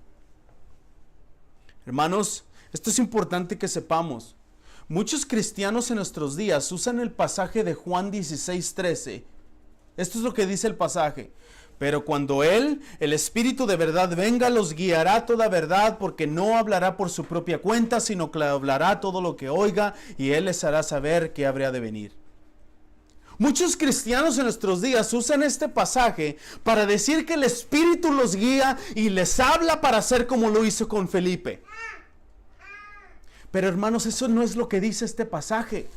Hermanos, esto es importante que sepamos. Muchos cristianos en nuestros días usan el pasaje de Juan 16:13. Esto es lo que dice el pasaje. Pero cuando Él, el Espíritu de verdad, venga, los guiará a toda verdad, porque no hablará por su propia cuenta, sino que hablará todo lo que oiga, y Él les hará saber qué habría de venir. Muchos cristianos en nuestros días usan este pasaje para decir que el Espíritu los guía y les habla para hacer como lo hizo con Felipe. Pero hermanos, eso no es lo que dice este pasaje.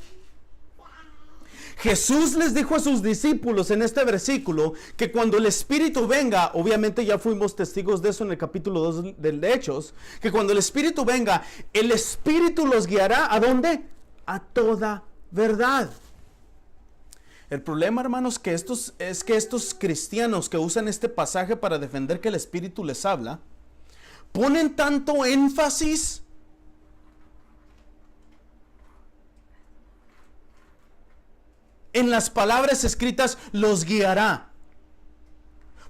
Jesús les dijo a sus discípulos en este versículo que cuando el Espíritu venga, obviamente ya fuimos testigos de eso en el capítulo 2 del Hechos, que cuando el Espíritu venga, el Espíritu los guiará ¿a dónde? A toda verdad. El problema, hermanos, es que estos cristianos que usan este pasaje para defender que el Espíritu les habla, ponen tanto énfasis en las palabras escritas, los guiará.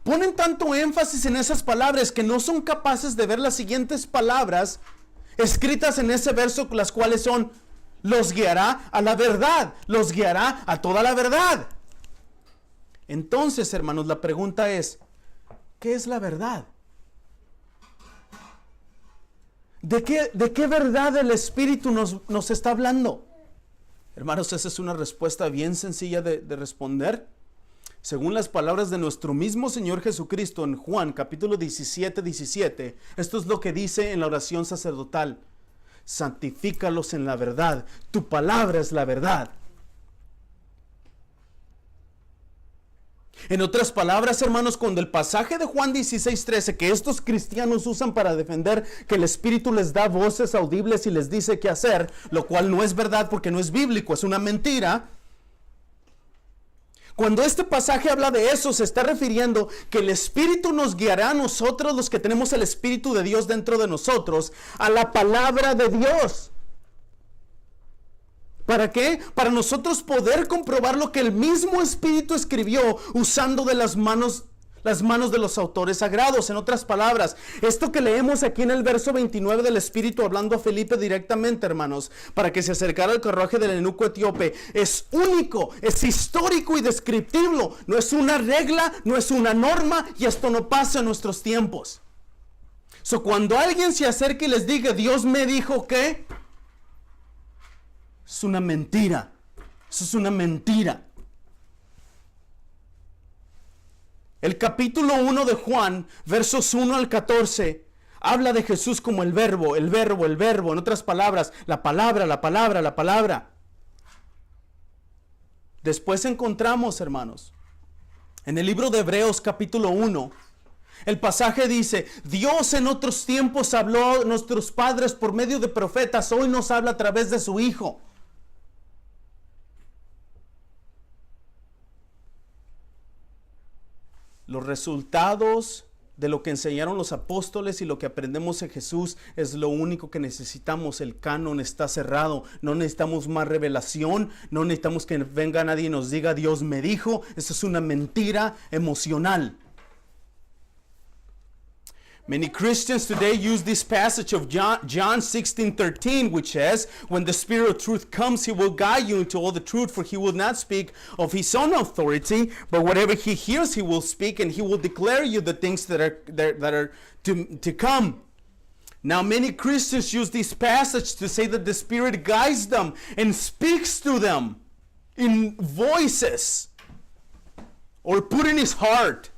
Ponen tanto énfasis en esas palabras que no son capaces de ver las siguientes palabras escritas en ese verso, las cuales son, los guiará a la verdad, los guiará a toda la verdad. Entonces, hermanos, la pregunta es, ¿qué es la verdad? ¿De qué verdad el Espíritu nos está hablando? Hermanos, esa es una respuesta bien sencilla de responder. Según las palabras de nuestro mismo Señor Jesucristo en Juan capítulo 17, esto es lo que dice en la oración sacerdotal. Santifícalos en la verdad. Tu palabra es la verdad. En otras palabras, hermanos, cuando el pasaje de Juan 16:13 que estos cristianos usan para defender que el Espíritu les da voces audibles y les dice qué hacer, lo cual no es verdad porque no es bíblico, es una mentira. Cuando este pasaje habla de eso, se está refiriendo que el Espíritu nos guiará a nosotros, los que tenemos el Espíritu de Dios dentro de nosotros, a la palabra de Dios. ¿Para qué? Para nosotros poder comprobar lo que el mismo Espíritu escribió usando de las manos de los autores sagrados. En otras palabras, esto que leemos aquí en el verso 29 del Espíritu hablando a Felipe directamente, hermanos, para que se acercara al carruaje del eunuco etíope, es único, es histórico y descriptible. No es una regla, no es una norma, y esto no pasa en nuestros tiempos. Cuando alguien se acerque y les diga, Dios me dijo que, es una mentira. Eso es una mentira. El capítulo 1 de Juan, versos 1 al 14, habla de Jesús como el verbo, el verbo, el verbo. En otras palabras, la palabra, la palabra, la palabra. Después encontramos, hermanos, en el libro de Hebreos capítulo 1, el pasaje dice, Dios en otros tiempos habló a nuestros padres por medio de profetas, hoy nos habla a través de su Hijo. Los resultados de lo que enseñaron los apóstoles y lo que aprendemos en Jesús es lo único que necesitamos. El canon está cerrado. No necesitamos más revelación. No necesitamos que venga nadie y nos diga Dios me dijo. Eso es una mentira emocional. Many Christians today use this passage of John 16:13, which says, when the Spirit of truth comes, he will guide you into all the truth, for he will not speak of his own authority, but whatever he hears, he will speak, and he will declare you the things that are to come. Now, many Christians use this passage to say that the Spirit guides them and speaks to them in voices or put in his heart.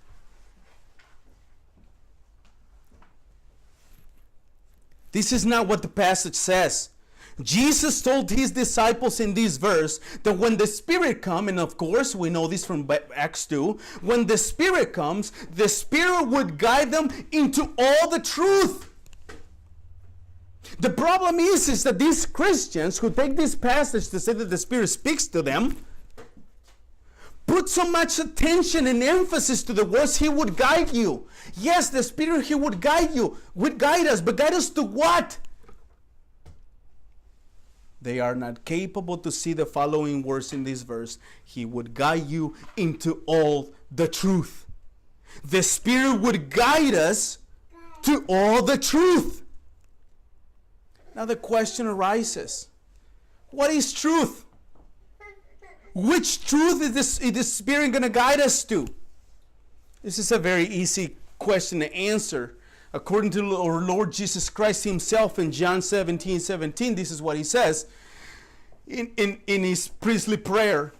This is not what the passage says. Jesus told his disciples in this verse that when the Spirit comes, and of course we know this from Acts 2, when the Spirit comes, the Spirit would guide them into all the truth. The problem is that these Christians who take this passage to say that the Spirit speaks to them, put so much attention and emphasis to the words, he would guide you. Yes, the Spirit, he would guide you, would guide us, but guide us to what? They are not capable to see the following words in this verse. He would guide you into all the truth. The Spirit would guide us to all the truth. Now the question arises, what is truth? Which truth is the Spirit going to guide us to? This is a very easy question to answer. According to our Lord Jesus Christ himself in John 17:17, this is what he says in his priestly prayer.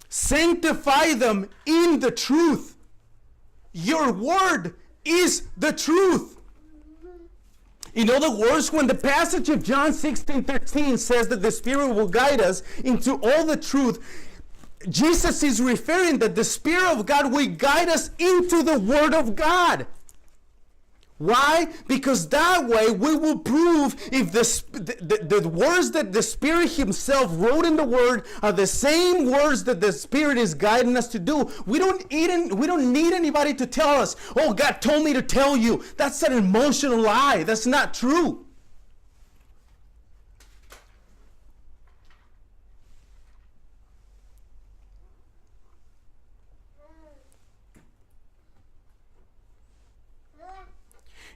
Sanctify them in the truth. Your word is the truth. In other words, when the passage of John 16:13 says that the Spirit will guide us into all the truth, Jesus is referring that the Spirit of God will guide us into the Word of God. Why? Because that way we will prove if the words that the Spirit himself wrote in the Word are the same words that the Spirit is guiding us to do. We don't need anybody to tell us, oh, God told me to tell you. That's an emotional lie. That's not true.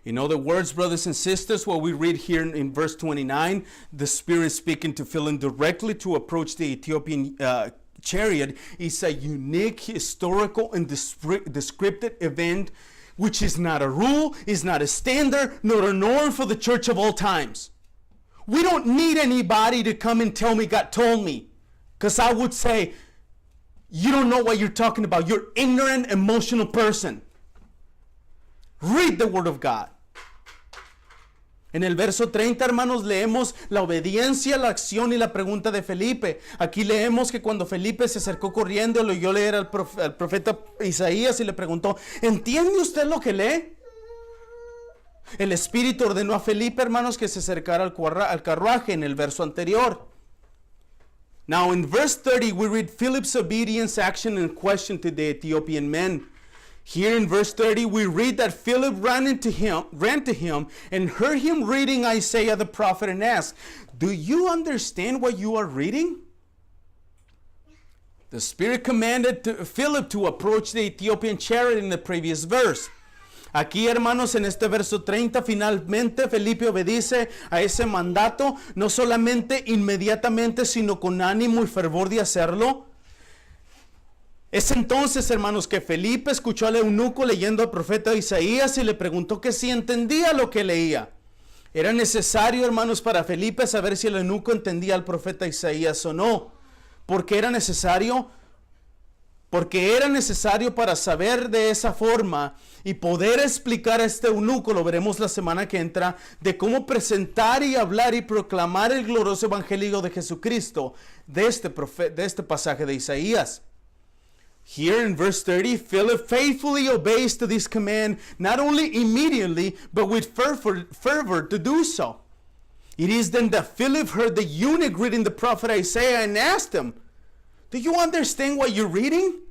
In other words, brothers and sisters, what we read here in verse 29, the Spirit speaking to Philip directly to approach the Ethiopian chariot, is a unique, historical, and descriptive event, which is not a rule, is not a standard, nor a norm for the church of all times. We don't need anybody to come and tell me God told me, because I would say, you don't know what you're talking about. You're ignorant, emotional person. Read the Word of God. En el verso 30, hermanos, leemos la obediencia, la acción y la pregunta de Felipe. Aquí leemos que cuando Felipe se acercó corriendo, lo oyó leer al profeta Isaías y le preguntó, ¿entiende usted lo que lee? El Espíritu ordenó a Felipe, hermanos, que se acercara al carruaje en el verso anterior. Now in verse 30, we read Philip's obedience, action, and question to the Ethiopian men. Here in verse 30, we read that Philip ran to him and heard him reading Isaiah the prophet and asked, "Do you understand what you are reading?" The Spirit commanded Philip to approach the Ethiopian chariot in the previous verse. Aquí, hermanos, en este verso 30, finalmente Felipe obedece a ese mandato, no solamente inmediatamente, sino con ánimo y fervor de hacerlo. Es entonces, hermanos, que Felipe escuchó al eunuco leyendo al profeta Isaías y le preguntó que si entendía lo que leía. Era necesario, hermanos, para Felipe saber si el eunuco entendía al profeta Isaías o no. ¿Por qué era necesario? Porque era necesario para saber de esa forma y poder explicar a este eunuco, lo veremos la semana que entra, de cómo presentar y hablar y proclamar el glorioso evangelio de Jesucristo de este pasaje de Isaías. Here in verse 30, Philip faithfully obeys to this command, not only immediately, but with fervor to do so. It is then that Philip heard the eunuch reading the prophet Isaiah and asked him, "Do you understand what you're reading?"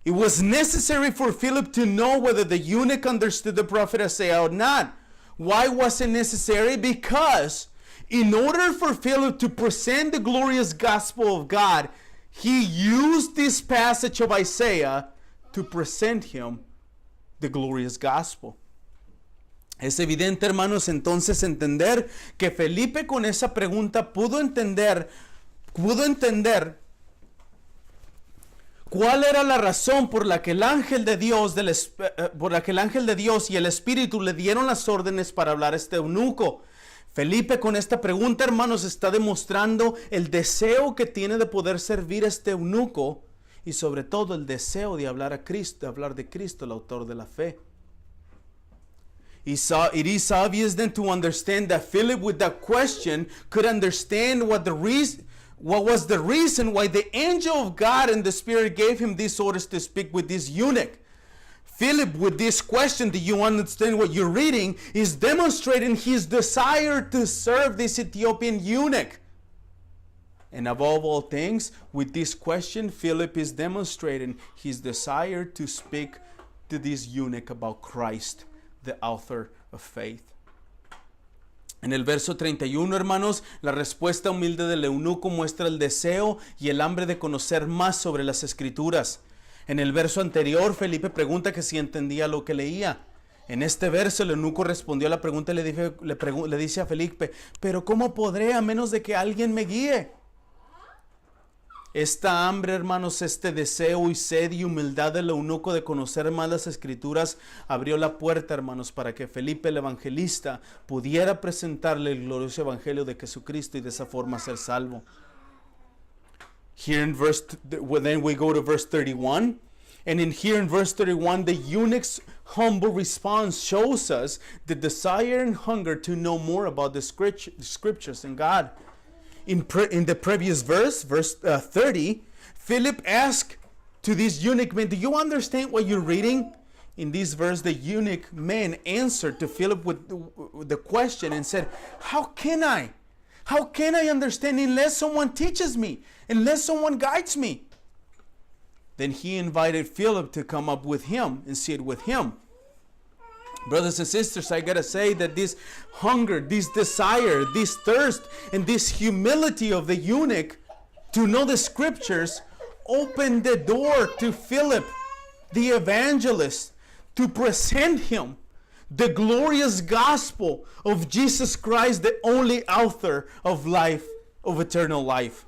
It was necessary for Philip to know whether the eunuch understood the prophet Isaiah or not. Why was it necessary? Because in order for Philip to present the glorious gospel of God, he used this passage of Isaiah to present him the glorious gospel. Es evidente, hermanos, entonces entender que Felipe con esa pregunta pudo entender cuál era la razón por la que el ángel de Dios y el Espíritu le dieron las órdenes para hablar a este eunuco. Felipe con esta pregunta, hermanos, está demostrando el deseo que tiene de poder servir a este eunuco y sobre todo el deseo de hablar a Cristo, de hablar de Cristo, el autor de la fe. It is obvious then to understand that Philip with that question could understand what was the reason why the angel of God and the Spirit gave him these orders to speak with this eunuch. Philip, with this question, "Do you understand what you're reading?" is demonstrating his desire to serve this Ethiopian eunuch. And above all things, with this question, Philip is demonstrating his desire to speak to this eunuch about Christ, the author of faith. En el verso 31, hermanos, la respuesta humilde del eunuco muestra el deseo y el hambre de conocer más sobre las Escrituras. En el verso anterior, Felipe pregunta que si entendía lo que leía. En este verso, el eunuco respondió a la pregunta y le dice a Felipe, "Pero ¿cómo podré a menos de que alguien me guíe?" Esta hambre, hermanos, este deseo y sed y humildad del eunuco de conocer más las Escrituras abrió la puerta, hermanos, para que Felipe el evangelista pudiera presentarle el glorioso evangelio de Jesucristo y de esa forma ser salvo. Then we go to verse 31. And here in verse 31, the eunuch's humble response shows us the desire and hunger to know more about the scriptures and God. In the previous verse 30, Philip asked to this eunuch man, "Do you understand what you're reading?" In this verse, the eunuch man answered to Philip with the question and said, How can I understand unless someone teaches me, unless someone guides me?" Then he invited Philip to come up with him and sit with him. Brothers and sisters, I gotta say that this hunger, this desire, this thirst, and this humility of the eunuch to know the scriptures opened the door to Philip, the evangelist, to present him the glorious gospel of Jesus Christ, the only author of life, of eternal life.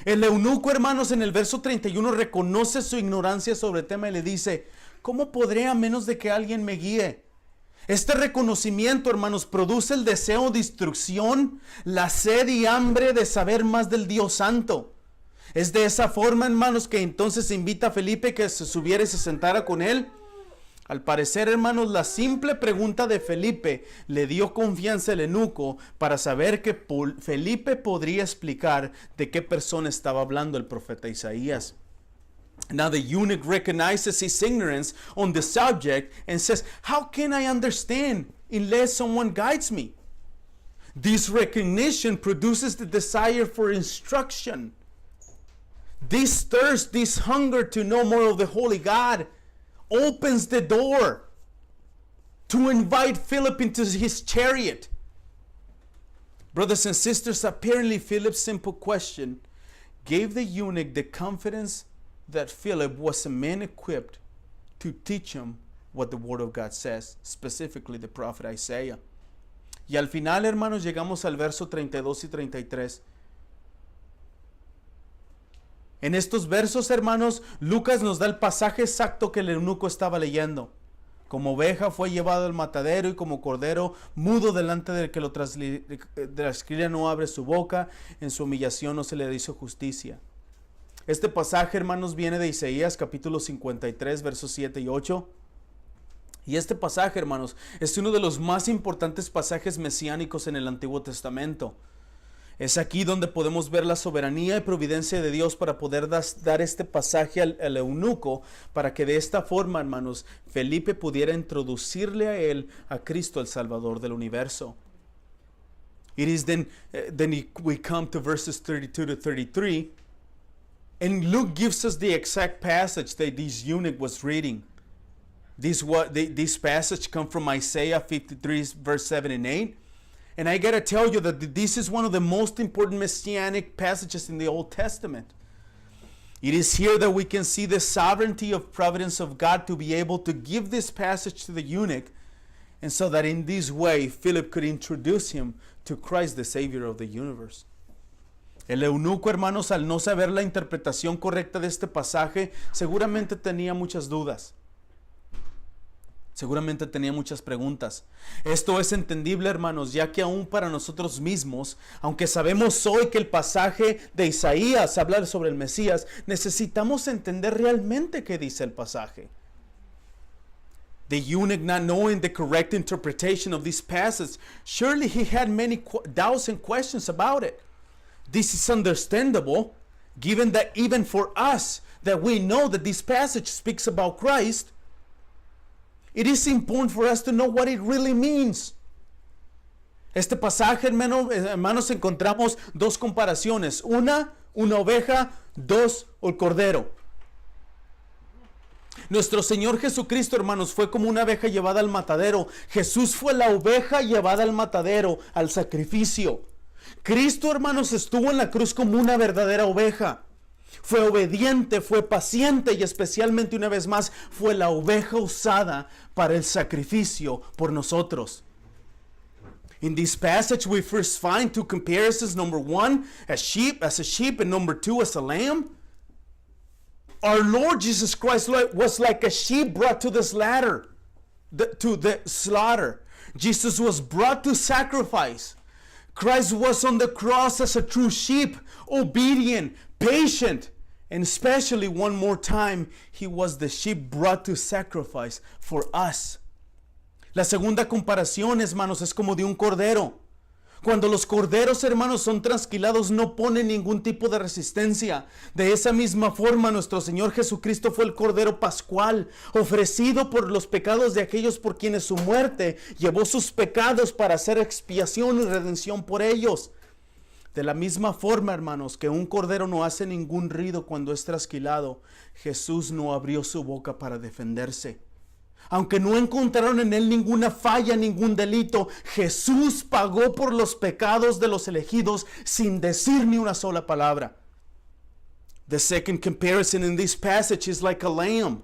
El eunuco, hermanos, en el verso 31 reconoce su ignorancia sobre el tema y le dice, ¿cómo podré a menos de que alguien me guíe? Este reconocimiento, hermanos, produce el deseo de instrucción, la sed y hambre de saber más del Dios Santo. Es de esa forma, hermanos, que entonces invita a Felipe que se subiera y se sentara con él. Al parecer, hermanos, la simple pregunta de Felipe le dio confianza al eunuco para saber que Felipe podría explicar de qué persona estaba hablando el profeta Isaías. Now the eunuch recognizes his ignorance on the subject and says, "How can I understand unless someone guides me?" This recognition produces the desire for instruction. This thirst, this hunger to know more of the Holy God opens the door to invite Philip into his chariot. Brothers and sisters, apparently Philip's simple question gave the eunuch the confidence that Philip was a man equipped to teach him what the Word of God says, specifically the prophet Isaiah. Y al final, hermanos, llegamos al verso 32 y 33. En estos versos, hermanos, Lucas nos da el pasaje exacto que el eunuco estaba leyendo. Como oveja fue llevado al matadero y como cordero mudo delante del que lo trasquila no abre su boca, en su humillación no se le hizo justicia. Este pasaje, hermanos, viene de Isaías capítulo 53, versos 7 y 8. Y este pasaje, hermanos, es uno de los más importantes pasajes mesiánicos en el Antiguo Testamento. Es aquí donde podemos ver la soberanía y providencia de Dios para poder dar este pasaje al eunuco, para que de esta forma, hermanos, Felipe pudiera introducirle a él, a Cristo, el Salvador del universo. It is then we come to verses 32 to 33, and Luke gives us the exact passage that this eunuch was reading. This passage comes from Isaiah 53, verse 7 and 8. And I got to tell you that this is one of the most important messianic passages in the Old Testament. It is here that we can see the sovereignty of providence of God to be able to give this passage to the eunuch, and so that in this way Philip could introduce him to Christ, the Savior of the universe. El eunuco, hermanos, al no saber la interpretación correcta de este pasaje, seguramente tenía muchas dudas. Seguramente tenía muchas preguntas. Esto es entendible, hermanos, ya que aún para nosotros mismos, aunque sabemos hoy que el pasaje de Isaías habla sobre el Mesías, necesitamos entender realmente qué dice el pasaje. The eunuch, not knowing the correct interpretation of this passage, surely he had many doubts and questions about it. This is understandable, given that even for us, that we know that this passage speaks about Christ, it is important for us to know what it really means. Este pasaje, hermanos, encontramos dos comparaciones. Una oveja, dos, el cordero. Nuestro Señor Jesucristo, hermanos, fue como una oveja llevada al matadero. Jesús fue la oveja llevada al matadero, al sacrificio. Cristo, hermanos, estuvo en la cruz como una verdadera oveja. Fue obediente, fue paciente y especialmente una vez más fue la oveja usada para el sacrificio por nosotros. In this passage we first find two comparisons. Number one, as a sheep, and number two, as a lamb. Our Lord Jesus Christ was like a sheep brought to the slaughter. Jesus was brought to sacrifice. Christ was on the cross as a true sheep, obedient, patient, and especially one more time, he was the sheep brought to sacrifice for us. La segunda comparación, hermanos, es como de un cordero. Cuando los corderos, hermanos, son trasquilados, no ponen ningún tipo de resistencia. De esa misma forma, nuestro Señor Jesucristo fue el cordero pascual, ofrecido por los pecados de aquellos por quienes su muerte llevó sus pecados para hacer expiación y redención por ellos. De la misma forma, hermanos, que un cordero no hace ningún ruido cuando es trasquilado, Jesús no abrió su boca para defenderse. Aunque no encontraron en él ninguna falla, ningún delito, Jesús pagó por los pecados de los elegidos sin decir ni una sola palabra. The second comparison in this passage is like a lamb.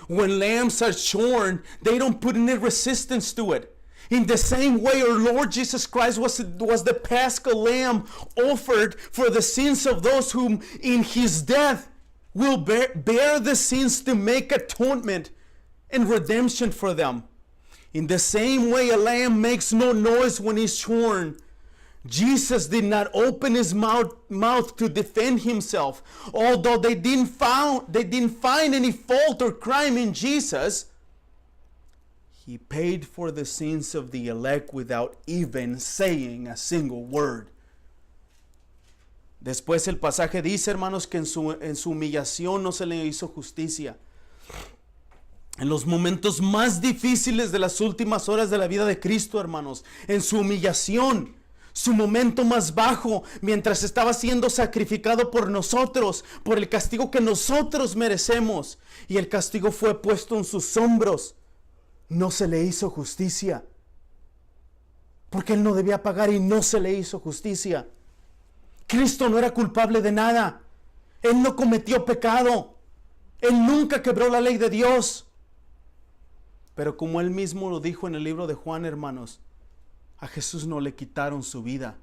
When lambs are shorn, they don't put any resistance to it. In the same way, our Lord Jesus Christ was the Paschal Lamb offered for the sins of those whom in his death will bear the sins to make atonement and redemption for them. In the same way, a lamb makes no noise when he's shorn. Jesus did not open his mouth to defend himself. Although they didn't find any fault or crime in Jesus, he paid for the sins of the elect without even saying a single word. Después el pasaje dice, hermanos, que en su humillación no se le hizo justicia. En los momentos más difíciles de las últimas horas de la vida de Cristo, hermanos, en su humillación, su momento más bajo, mientras estaba siendo sacrificado por nosotros, por el castigo que nosotros merecemos, y el castigo fue puesto en sus hombros, no se le hizo justicia, porque Él no debía pagar y no se le hizo justicia. Cristo no era culpable de nada. Él no cometió pecado. Él nunca quebró la ley de Dios. Pero como Él mismo lo dijo en el libro de Juan, hermanos, a Jesús no le quitaron su vida.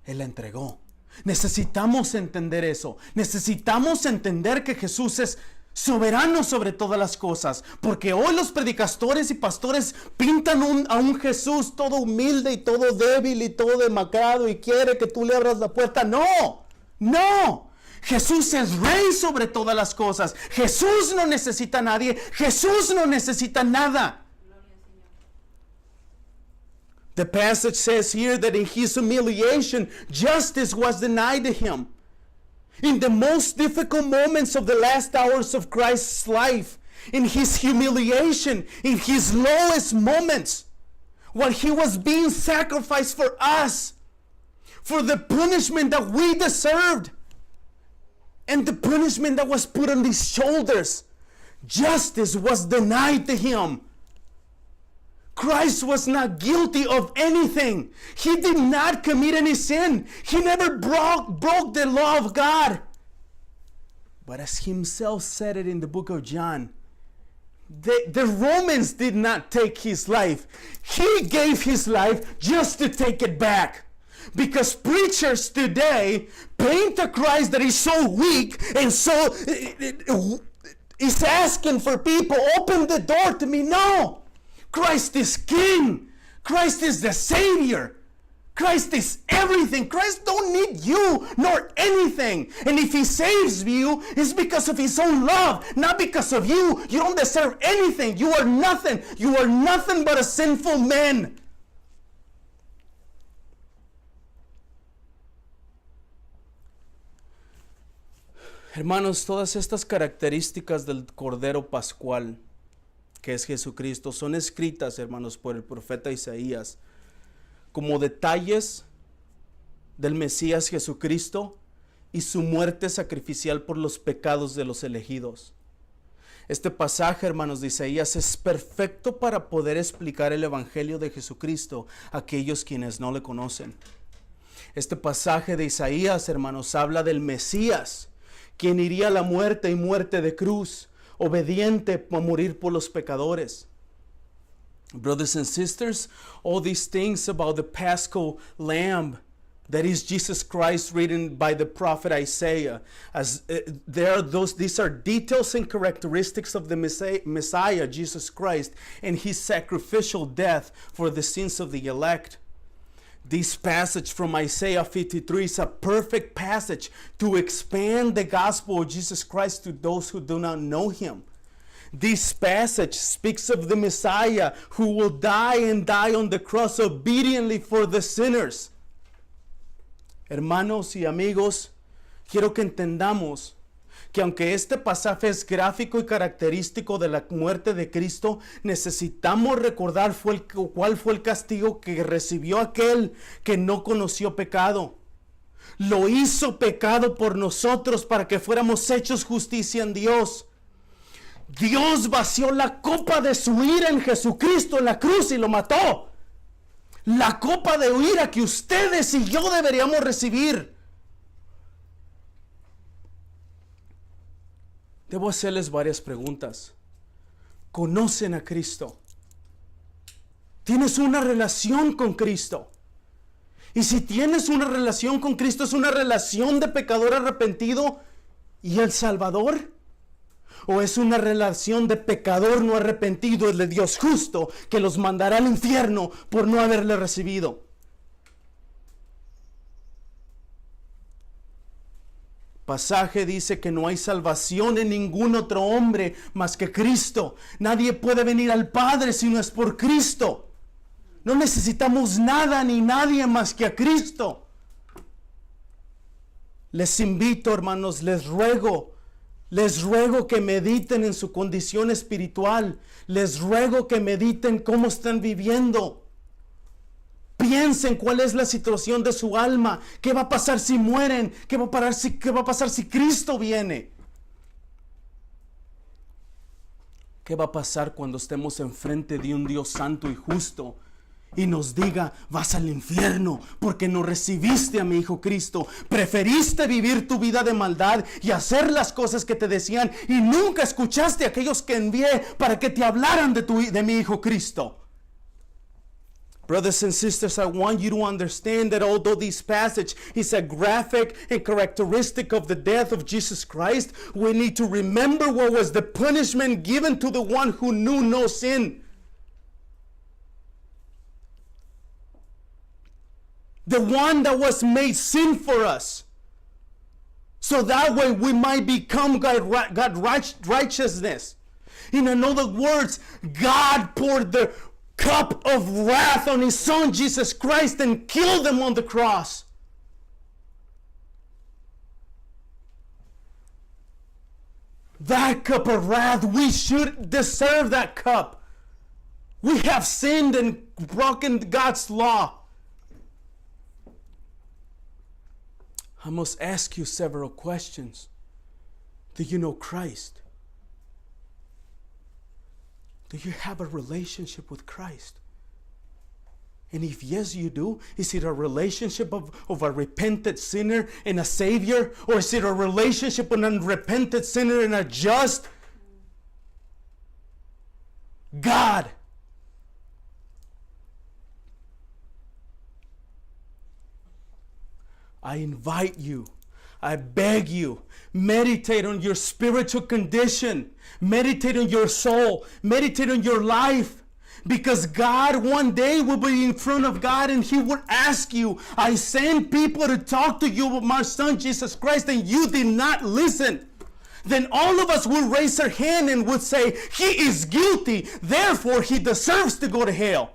Él la entregó. Necesitamos entender eso. Necesitamos entender que Jesús es soberano sobre todas las cosas. Porque hoy los predicadores y pastores pintan a un Jesús todo humilde y todo débil y todo demacrado y quiere que tú le abras la puerta. No, no. Jesús es rey sobre todas las cosas. Jesús no necesita a nadie. Jesús no necesita nada. The passage says here that in his humiliation, justice was denied to him. In the most difficult moments of the last hours of Christ's life, in his humiliation, in his lowest moments, while he was being sacrificed for us, for the punishment that we deserved, and the punishment that was put on his shoulders, justice was denied to him. Christ was not guilty of anything. He did not commit any sin. He never broke the law of God. But as himself said it in the book of John, the Romans did not take his life. He gave his life just to take it back. Because preachers today paint a Christ that is so weak and so is asking for people, open the door to me. No. Christ is King. Christ is the Savior. Christ is everything. Christ don't need you nor anything. And if He saves you, it's because of His own love, not because of you. You don't deserve anything. You are nothing. You are nothing but a sinful man. Hermanos, todas estas características del Cordero Pascual, que es Jesucristo, son escritas, hermanos, por el profeta Isaías como detalles del Mesías Jesucristo y su muerte sacrificial por los pecados de los elegidos. Este pasaje, hermanos, de Isaías es perfecto para poder explicar el Evangelio de Jesucristo a aquellos quienes no le conocen. Este pasaje de Isaías, hermanos, habla del Mesías, quien iría a la muerte y muerte de cruz, obediente a morir por los pecadores. Brothers and sisters, all these things about the Paschal Lamb, that is Jesus Christ, written by the prophet Isaiah, these are details and characteristics of the Messiah, Jesus Christ, and His sacrificial death for the sins of the elect. This passage from Isaiah 53 is a perfect passage to expand the gospel of Jesus Christ to those who do not know Him. This passage speaks of the Messiah who will die and die on the cross obediently for the sinners. Hermanos y amigos, quiero que entendamos que aunque este pasaje es gráfico y característico de la muerte de Cristo, necesitamos recordar cuál fue el castigo que recibió aquel que no conoció pecado. Lo hizo pecado por nosotros para que fuéramos hechos justicia en Dios. Dios vació la copa de su ira en Jesucristo en la cruz y lo mató. La copa de ira que ustedes y yo deberíamos recibir. Debo hacerles varias preguntas. ¿Conocen a Cristo? ¿Tienes una relación con Cristo? Y si tienes una relación con Cristo, ¿es una relación de pecador arrepentido y el Salvador? ¿O es una relación de pecador no arrepentido, el de Dios justo, que los mandará al infierno por no haberle recibido? Pasaje dice que no hay salvación en ningún otro hombre más que Cristo. Nadie puede venir al Padre si no es por Cristo. No necesitamos nada ni nadie más que a Cristo. Les invito, hermanos, les ruego, Les ruego que mediten en su condición espiritual. Les ruego que mediten cómo están viviendo. Piensen cuál es la situación de su alma. ¿Qué va a pasar si mueren? ¿Qué va a pasar si Cristo viene? ¿Qué va a pasar cuando estemos enfrente de un Dios santo y justo y nos diga, vas al infierno porque no recibiste a mi Hijo Cristo? Preferiste vivir tu vida de maldad y hacer las cosas que te decían y nunca escuchaste a aquellos que envié para que te hablaran de mi Hijo Cristo. Brothers and sisters, I want you to understand that although this passage is a graphic and characteristic of the death of Jesus Christ, we need to remember what was the punishment given to the one who knew no sin. The one that was made sin for us. So that way we might become God's righteousness. In other words, God poured the cup of wrath on his son Jesus Christ and killed him on the cross. That cup of wrath, we should deserve that cup. We have sinned and broken God's law. I must ask you several questions. Do you know Christ? Do you have a relationship with Christ? And if yes, you do, is it a relationship of a repentant sinner and a Savior? Or is it a relationship with an unrepentant sinner and a just God? I invite you, I beg you, meditate on your spiritual condition. Meditate on your soul. Meditate on your life. Because God one day will be in front of God and He will ask you, I sent people to talk to you about my son Jesus Christ and you did not listen. Then all of us will raise our hand and would say, He is guilty, therefore He deserves to go to hell.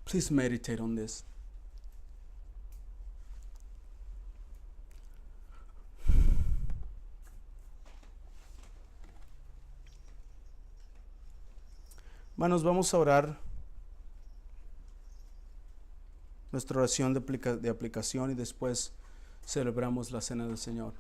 Please meditate on this. Hermanos, vamos a orar nuestra oración de aplicación y después celebramos la cena del Señor.